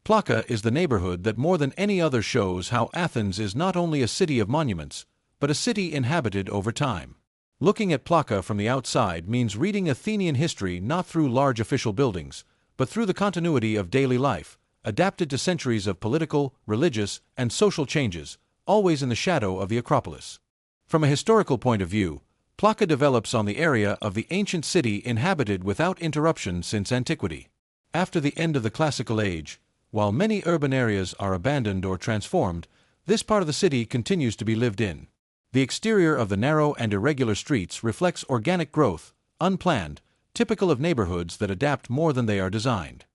Plaka is the neighborhood that more than any other shows how Athens is not only a city of monuments, but a city inhabited over time. Looking at Plaka from the outside means reading Athenian history not through large official buildings, but through the continuity of daily life, adapted to centuries of political, religious, and social changes, always in the shadow of the Acropolis. From a historical point of view, Plaka develops on the area of the ancient city inhabited without interruption since antiquity. After the end of the classical age, while many urban areas are abandoned or transformed, this part of the city continues to be lived in. The exterior of the narrow and irregular streets reflects organic growth, unplanned, typical of neighborhoods that adapt more than they are designed.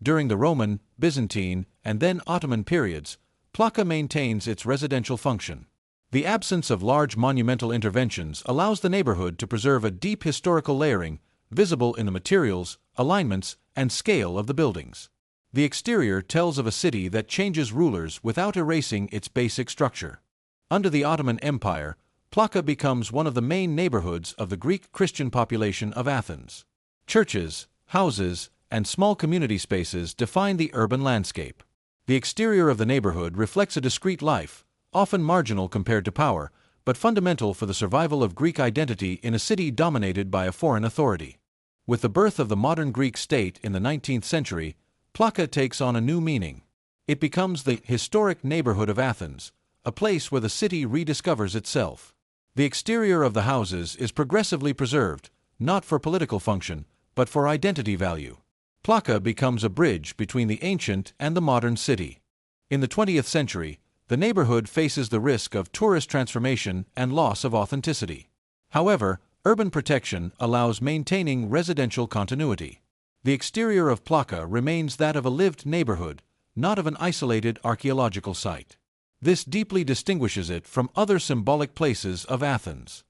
During the Roman, Byzantine, and then Ottoman periods, Plaka maintains its residential function. The absence of large monumental interventions allows the neighborhood to preserve a deep historical layering, visible in the materials, alignments, and scale of the buildings. The exterior tells of a city that changes rulers without erasing its basic structure. Under the Ottoman Empire, Plaka becomes one of the main neighborhoods of the Greek Christian population of Athens. Churches, houses, and small community spaces define the urban landscape. The exterior of the neighborhood reflects a discreet life, often marginal compared to power, but fundamental for the survival of Greek identity in a city dominated by a foreign authority. With the birth of the modern Greek state in the 19th century, Plaka takes on a new meaning. It becomes the historic neighborhood of Athens, a place where the city rediscovers itself. The exterior of the houses is progressively preserved, not for political function, but for identity value. Plaka becomes a bridge between the ancient and the modern city. In the 20th century, the neighborhood faces the risk of tourist transformation and loss of authenticity. However, urban protection allows maintaining residential continuity. The exterior of Plaka remains that of a lived neighborhood, not of an isolated archaeological site. This deeply distinguishes it from other symbolic places of Athens.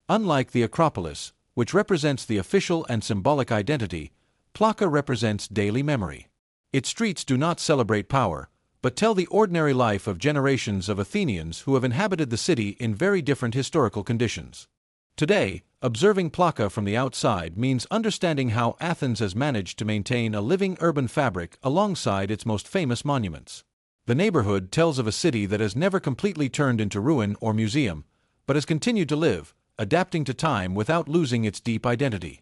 Unlike the Acropolis, which represents the official and symbolic identity, Plaka represents daily memory. Its streets do not celebrate power, but tell the ordinary life of generations of Athenians who have inhabited the city in very different historical conditions. Today, observing Plaka from the outside means understanding how Athens has managed to maintain a living urban fabric alongside its most famous monuments. The neighborhood tells of a city that has never completely turned into ruin or museum, but has continued to live, adapting to time without losing its deep identity.